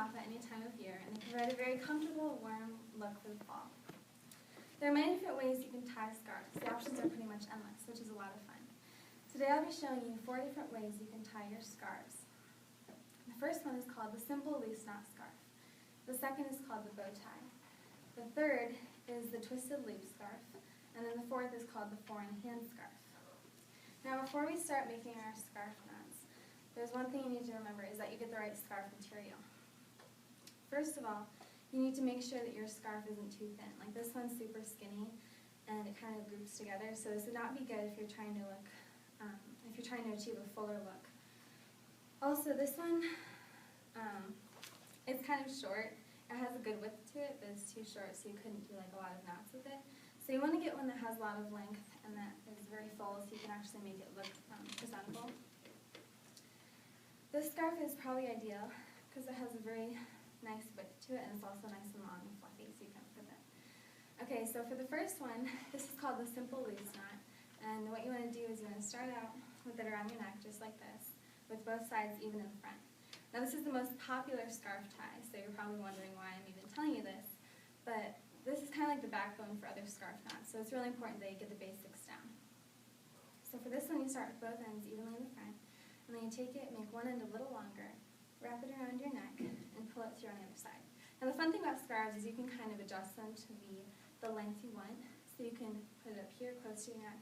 off at any time of year, and they provide a very comfortable, warm look for the fall. There are many different ways you can tie scarves. The options are pretty much endless, which is a lot of fun. Today I'll be showing you 4 different ways you can tie your scarves. The first one is called the simple loose knot scarf. The second is called the bow tie. The third is the twisted loop scarf. And then the fourth is called the 4-in-1 scarf. Now before we start making our scarf knots, there's one thing you need to remember is that you get the right scarf material. First of all, you need to make sure that your scarf isn't too thin. Like this one's super skinny and it kind of groups together, so this would not be good if you're trying to look, if you're trying to achieve a fuller look. Also, this one, it's kind of short. It has a good width to it, but it's too short, so you couldn't do like a lot of knots with it. So you want to get one that has a lot of length and that is very full, so you can actually make it look presentable. This scarf is probably ideal because it has a very nice width to it, and it's also nice and long and fluffy, so you can put it. Okay, so for the first one, this is called the simple loose knot, and what you want to do is you want to start out with it around your neck, just like this, with both sides even in the front. Now this is the most popular scarf tie, so you're probably wondering why I'm even telling you this, but this is kind of like the backbone for other scarf knots, so it's really important that you get the basics down. So for this one, you start with both ends evenly in the front, and then you take it, make one end a little longer, wrap it around your neck, and pull it through on the other side. Now the fun thing about scarves is you can kind of adjust them to the length you want. So you can put it up here close to your neck,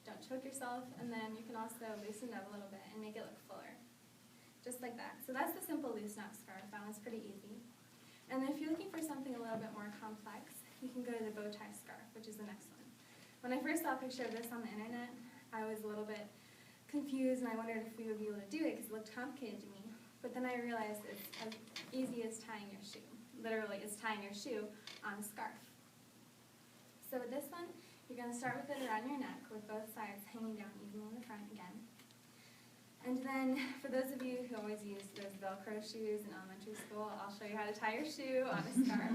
don't choke yourself, and then you can also loosen it up a little bit and make it look fuller. Just like that. So that's the simple loose knot scarf. That one's pretty easy. And then if you're looking for something a little bit more complex, you can go to the bow tie scarf, which is the next one. When I first saw a picture of this on the internet, I was a little bit confused and I wondered if we would be able to do it because it looked complicated to me. But then I realized it's as easy as tying your shoe. Literally, it's tying your shoe on a scarf. So with this one, you're going to start with it around your neck with both sides hanging down evenly in the front again. And then, for those of you who always use those Velcro shoes in elementary school, I'll show you how to tie your shoe on a scarf.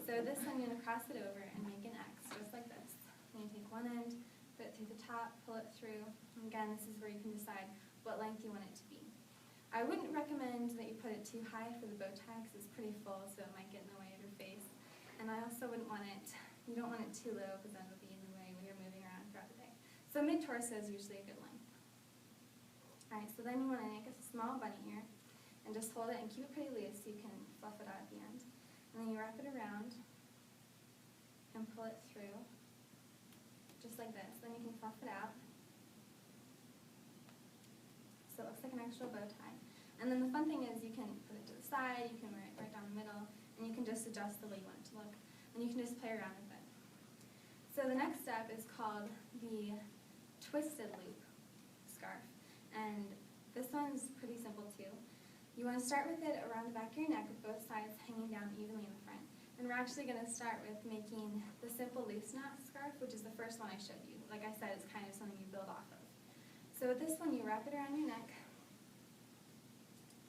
So this one, you're going to cross it over and make an X, just like this. Then you take one end, put it through the top, pull it through. And again, this is where you can decide what length you want it to be. I wouldn't recommend that you put it too high for the bow tie because it's pretty full, so it might get in the way of your face. And I also wouldn't want it, you don't want it too low because then it'll be in the way when you're moving around throughout the day. So mid-torso is usually a good length. Alright, so then you want to make a small bunny ear and just hold it and keep it pretty loose so you can fluff it out at the end. And then you wrap it around and pull it through, just like this. Then you can fluff it out. So it looks like an actual bow tie. And then the fun thing is you can put it to the side, you can wear it right down the middle, and you can just adjust the way you want it to look. And you can just play around with it. So the next step is called the twisted loop scarf. And this one's pretty simple too. You want to start with it around the back of your neck with both sides hanging down evenly in the front. And we're actually going to start with making the simple loose knot scarf, which is the first one I showed you. Like I said, it's kind of something you build off of. So with this one, you wrap it around your neck,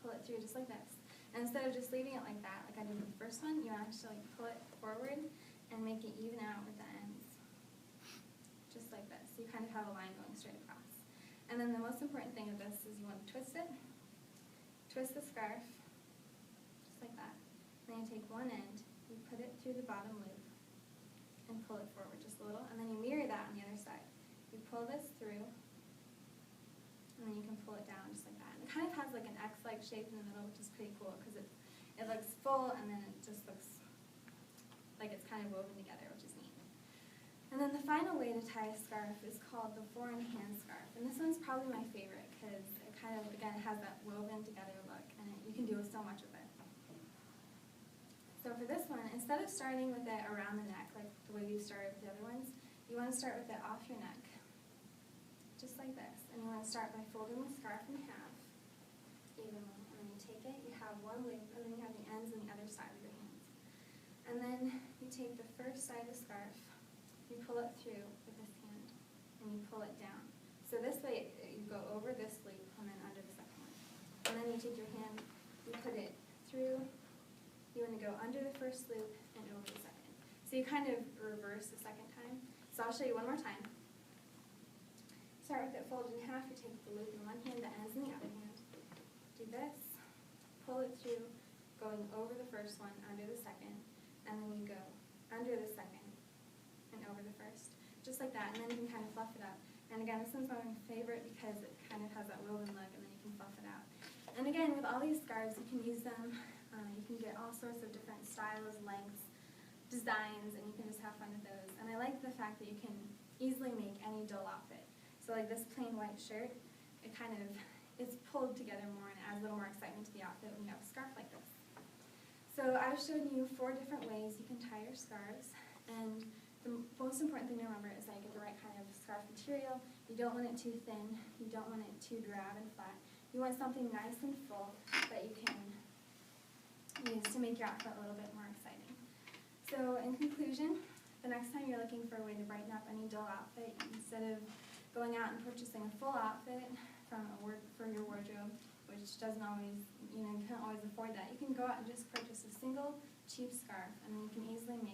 pull it through just like this. And instead of just leaving it like that, like I did with the first one, you actually pull it forward and make it even out with the ends. Just like this. So you kind of have a line going straight across. And then the most important thing of this is you want to twist it. Twist the scarf, just like that. Then you take one end, you put it through the bottom loop, and pull it forward just a little. And then you mirror that on the other side. You pull this through, and then you can pull it down just like that. And it kind of has like an X-like shape in the middle, which is pretty cool because it looks full and then it just looks like it's kind of woven together, which is neat. And then the final way to tie a scarf is called the 4-in-1 scarf. And this one's probably my favorite because it kind of, again, has that woven together look and you can do so much with it. So for this one, instead of starting with it around the neck, like the way we started with the other ones, you want to start with it off your neck, just like this. And you want to start by folding the scarf in half, evenly. And then you take it, you have one loop, and then you have the ends on the other side of your hands. And then you take the first side of the scarf, you pull it through with this hand, and you pull it down. So this way, you go over this loop, and then under the second one. And then you take your hand, you put it through, you want to go under the first loop, and over the second. So you kind of reverse the second time. So I'll show you one more time. Start with it folded in half, you take the loop in one hand, the ends in the other hand. Do this, pull it through, go going over the first one, under the second, and then you go under the second and over the first, just like that, and then you can kind of fluff it up. And again, this one's my favorite because it kind of has that woven look, and then you can fluff it out. And again, with all these scarves, you can use them. You can get all sorts of different styles, lengths, designs, and you can just have fun with those. And I like the fact that you can easily make any dull outfit. So like this plain white shirt, it kind of is pulled together more and adds a little more excitement to the outfit when you have a scarf like this. So I've shown you 4 different ways you can tie your scarves, and the most important thing to remember is that you get the right kind of scarf material. You don't want it too thin, you don't want it too drab and flat. You want something nice and full that you can use to make your outfit a little bit more exciting. So in conclusion, the next time you're looking for a way to brighten up any dull outfit, instead of going out and purchasing a full outfit for your wardrobe, which doesn't always, you can't always afford that, you can go out and just purchase a single cheap scarf, and then you can easily make